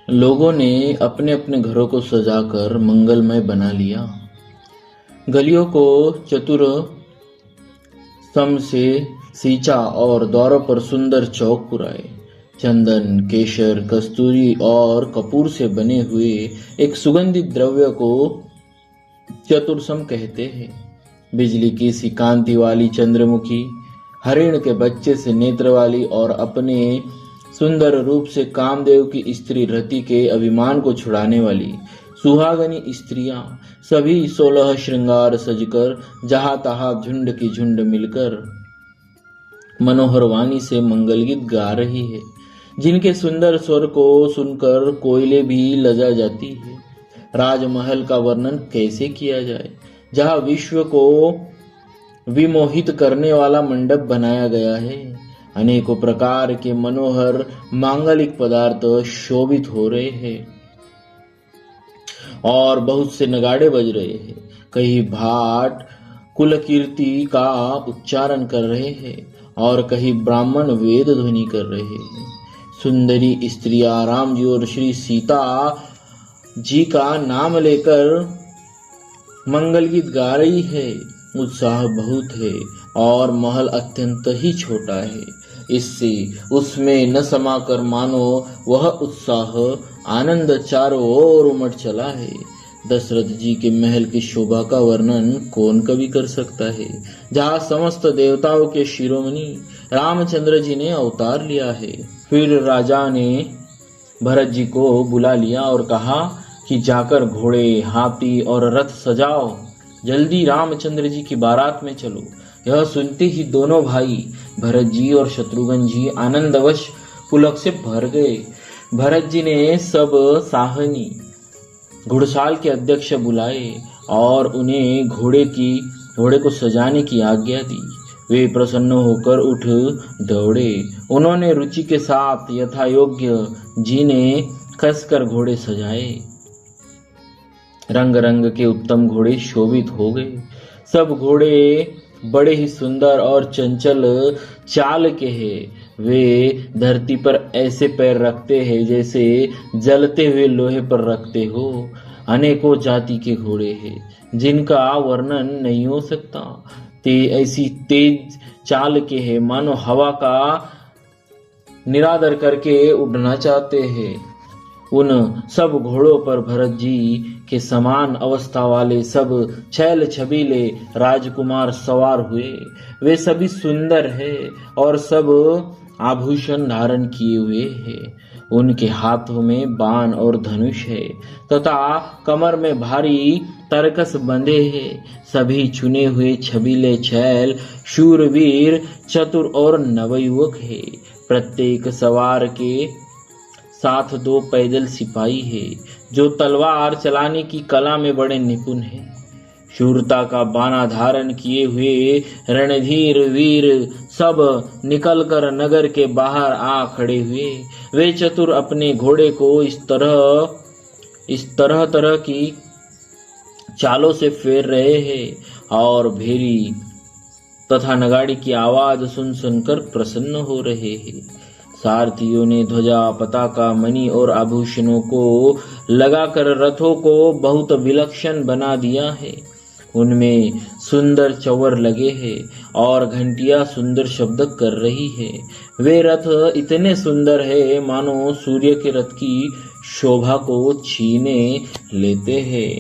लोगों ने अपने अपने घरों को सजाकर मंगलमय बना लिया। गलियों को चतुर सम से सींचा और द्वारों पर सुंदर चौक पुराए। चंदन, केशर, कस्तूरी और कपूर से बने हुए एक सुगंधित द्रव्य को चतुरसम कहते हैं। बिजली की सी कांति वाली चंद्रमुखी, हरिण के बच्चे से नेत्र वाली और अपने सुंदर रूप से कामदेव की स्त्री रति के अभिमान को छुड़ाने वाली सुहागनी स्त्रियां सभी 16 श्रृंगार सजकर जहां तहां झुंड की झुंड मिलकर मनोहर वाणी से मंगल गीत गा रही है, जिनके सुंदर स्वर को सुनकर कोयले भी लजा जाती है। राजमहल का वर्णन कैसे किया जाए, जहां विश्व को विमोहित करने वाला मंडप बनाया गया है। अनेकों प्रकार के मनोहर मांगलिक पदार्थ शोभित हो रहे हैं और बहुत से नगाड़े बज रहे हैं। कहीं भाट कुलकीर्ति का उच्चारण कर रहे हैं और कहीं ब्राह्मण वेद ध्वनि कर रहे हैं। सुंदरी स्त्रियां राम जी और श्री सीता जी का नाम लेकर मंगल गीत गा रही है। उत्साह बहुत है और महल अत्यंत ही छोटा है, इससे उसमें न समाकर मानो वह उत्साह आनंद चारों ओर उमड़ चला है। दशरथ जी के महल की शोभा का वर्णन कौन कवि कर सकता है, जहाँ समस्त देवताओं के शिरोमणि रामचंद्र जी ने अवतार लिया है। फिर राजा ने भरत जी को बुला लिया और कहा कि जाकर घोड़े, हाथी और रथ सजाओ, जल्दी रामचंद्र जी की बारात में चलो। यह सुनते ही दोनों भाई भरत जी और शत्रुघ्न जी आनंदवश पुलक से भर गए। भरत जी ने सब साहनी घुड़साल के अध्यक्ष बुलाए और उन्हें घोड़े को सजाने की आज्ञा दी। वे प्रसन्न होकर उठ दौड़े। उन्होंने रुचि के साथ यथा योग्य जी ने कसकर घोड़े सजाए। रंग रंग के उत्तम घोड़े शोभित हो गए। सब घोड़े बड़े ही सुंदर और चंचल चाल के हैं। वे धरती पर ऐसे पैर रखते हैं जैसे जलते हुए लोहे पर रखते हो। अनेकों जाति के घोड़े हैं जिनका वर्णन नहीं हो सकता। ऐसी तेज चाल के हैं मानो हवा का निरादर करके उड़ना चाहते हैं। उन सब घोड़ों पर भरत जी के समान अवस्था वाले सब छैल छबीले राजकुमार सवार हुए। वे सभी सुंदर हैं और सब आभूषण धारण किए हुए हैं। उनके हाथों में बाण और धनुष है तथा कमर में भारी तरकस बंधे हैं। सभी चुने हुए छबीले छैल शूरवीर, चतुर और नवयुवक है। प्रत्येक सवार के साथ 2 पैदल सिपाही है जो तलवार चलाने की कला में बड़े निपुण हैं। शूरता का बाना धारण किए हुए रणधीर वीर सब निकलकर नगर के बाहर आ खड़े हुए। वे चतुर अपने घोड़े को इस तरह की चालों से फेर रहे हैं और भेरी तथा नगाड़ी की आवाज सुन सुनकर प्रसन्न हो रहे हैं। सारथियों ने ध्वजा, पताका, मणि और आभूषणों को लगाकर रथों को बहुत विलक्षण बना दिया है। उनमें सुंदर चंवर लगे हैं और घंटियां सुंदर शब्द कर रही है। वे रथ इतने सुंदर है मानो सूर्य के रथ की शोभा को छीने लेते हैं।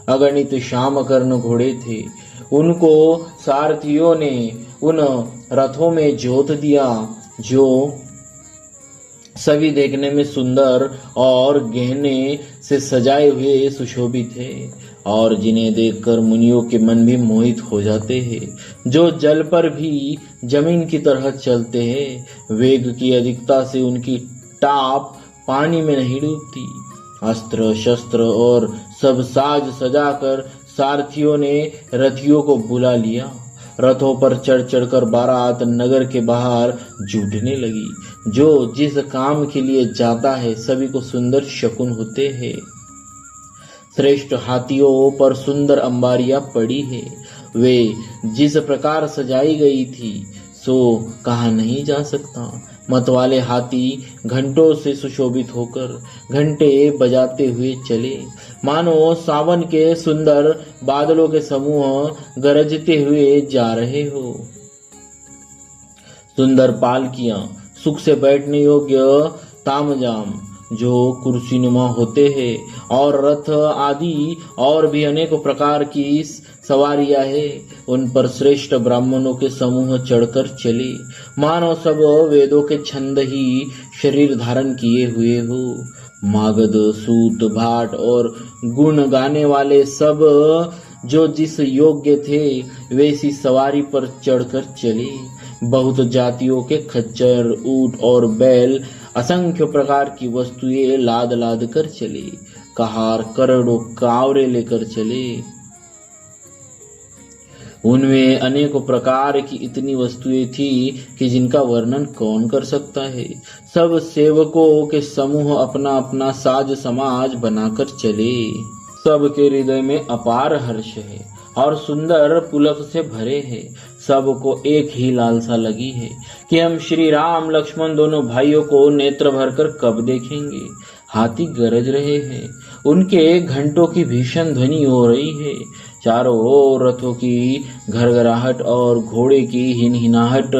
अगणित श्यामकर्ण घोड़े थे। उनको सारथियों ने उन रथों में जोत दिया जो सभी देखने में सुंदर और गहने से सजाए हुए सुशोभित है और जिन्हें देखकर मुनियों के मन भी मोहित हो जाते हैं। जो जल पर भी जमीन की तरह चलते हैं। वेग की अधिकता से उनकी टाप पानी में नहीं डूबती। अस्त्र शस्त्र और सब साज सजाकर सारथियों ने रथियों को बुला लिया। रथों पर चढ़ चढ़कर बारात नगर के बाहर जुटने लगी। जो जिस काम के लिए जाता है सभी को सुंदर शकुन होते हैं। श्रेष्ठ हाथियों पर सुंदर अंबारियां पड़ी है। वे जिस प्रकार सजाई गई थी सो कहा नहीं जा सकता। मत वाले हाथी घंटों से सुशोभित होकर घंटे बजाते हुए चले, मानो सावन के सुंदर बादलों के समूह गरजते हुए जा रहे हो। सुंदर पालकियां, सुख से बैठने योग्य तामजाम जो कुर्सीनुमा होते हैं, और रथ आदि और भी अनेक प्रकार की सवारियां हैं, उन पर श्रेष्ठ ब्राह्मणों के समूह चढ़कर चले, मानो सब वेदों के छंद ही शरीर धारण किए हुए हो। मागध, सूत, भाट और गुण गाने वाले सब जो जिस योग्य थे वैसी सवारी पर चढ़कर चले। बहुत जातियों के खच्चर, ऊंट और बैल, असंख्य प्रकार की वस्तुएं लाद लाद कर चले, कहार, करोड़ों कावरे लेकर चले। उनमें अनेकों प्रकार की इतनी वस्तुएं थी कि जिनका वर्णन कौन कर सकता है। सब सेवकों के समूह अपना अपना साज समाज बनाकर चले। सबके हृदय में अपार हर्ष है और सुंदर पुलक से भरे हैं। सबको एक ही लालसा लगी है कि हम श्री राम लक्ष्मण दोनों भाइयों को नेत्र भरकर कब देखेंगे। हाथी गरज रहे हैं, उनके घंटों की भीषण ध्वनि हो रही है। चारों ओर रथों की घरघराहट और घोड़े की हिनहिनाहट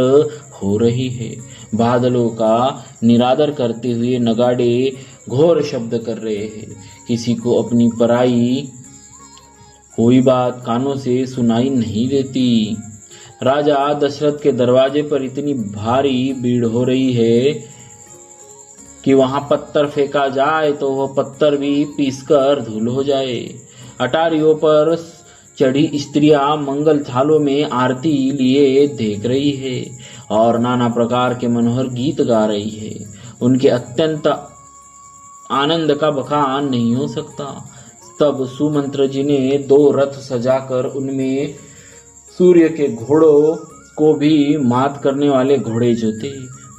हो रही है। बादलों का निरादर करते हुए नगाड़े घोर शब्द कर रहे हैं। किसी को अपनी पराई कोई बात कानों से सुनाई नहीं देती। राजा दशरथ के दरवाजे पर इतनी भारी भीड़ हो रही है कि वहां पत्थर फेंका जाए तो वह पत्थर भी पीसकर धूल हो जाए। अटारियों पर चढ़ी स्त्रियां मंगल थालों में आरती लिए देख रही है और नाना प्रकार के मनोहर गीत गा रही है। उनके अत्यंत आनंद का बखान नहीं हो सकता। तब सुमंत्र जी ने 2 रथ सजाकर उनमें सूर्य के घोड़ों को भी मात करने वाले घोड़े जोते।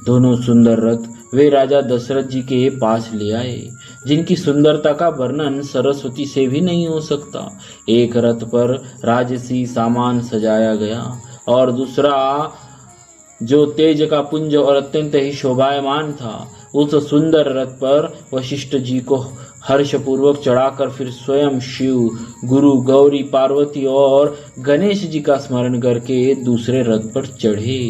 दोनों सुंदर रथ वे राजा दशरथ जी के पास ले आए, जिनकी सुंदरता का वर्णन सरस्वती से भी नहीं हो सकता। एक रथ पर राजसी सामान सजाया गया और दूसरा जो तेज का पुंज और अत्यंत ही शोभायमान था, उस सुंदर रथ पर वशिष्ठ जी को हर्षपूर्वक चढ़ाकर फिर स्वयं शिव, गुरु, गौरी, पार्वती और गणेश जी का स्मरण करके दूसरे रथ पर चढ़े।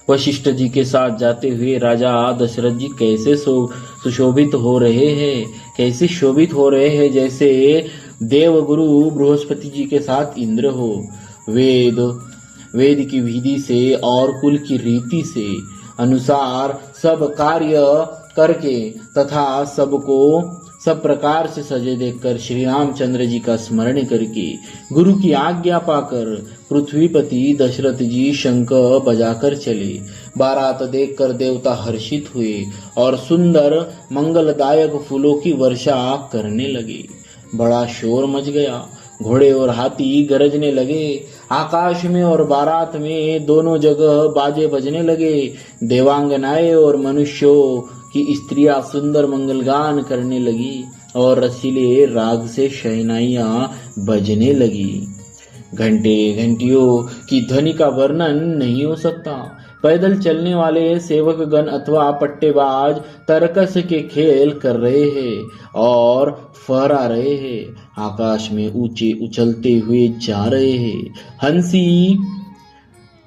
वशिष्ठ जी के साथ जाते हुए राजा दशरथ जी कैसे सुशोभित हो रहे हैं, कैसे शोभित हो रहे हैं जैसे देवगुरु बृहस्पति जी के साथ इंद्र हो। वेद की विधि से और कुल की रीति से अनुसार सब कार्य करके तथा सबको सब प्रकार से सजे देखकर श्री रामचंद्र जी का स्मरण करके गुरु की आज्ञा पाकर पृथ्वीपति दशरथ जी शंख बजाकर चले। बारात देखकर देवता हर्षित हुए और सुंदर मंगलदायक फूलों की वर्षा करने लगे। बड़ा शोर मच गया, घोड़े और हाथी गरजने लगे। आकाश में और बारात में दोनों जगह बाजे बजने लगे। देवांगनाएं और मनुष्यों की स्त्रियां सुंदर मंगलगान करने लगी और रसीले राग से शहनाइयां बजने लगी। घंटे घंटियों की ध्वनि का वर्णन नहीं हो सकता। पैदल चलने वाले सेवक गण अथवा पट्टेबाज तरकस के खेल कर रहे हैं और फहरा रहे हैं। आकाश में ऊंचे उछलते हुए जा रहे हैं।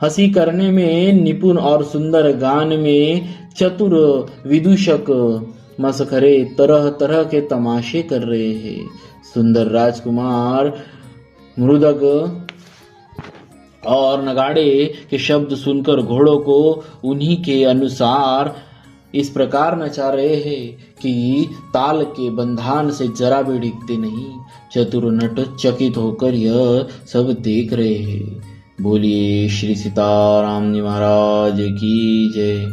हंसी करने में निपुण और सुंदर गान में चतुर विदूषक मसखरे तरह तरह के तमाशे कर रहे हैं। सुंदर राजकुमार मृदंग और नगाड़े के शब्द सुनकर घोड़ों को उन्हीं के अनुसार इस प्रकार नचा रहे हैं कि ताल के बंधान से जरा भी डिगते नहीं। चतुर नट चकित होकर यह सब देख रहे हैं। बोलिए श्री सीताराम जी महाराज की जय।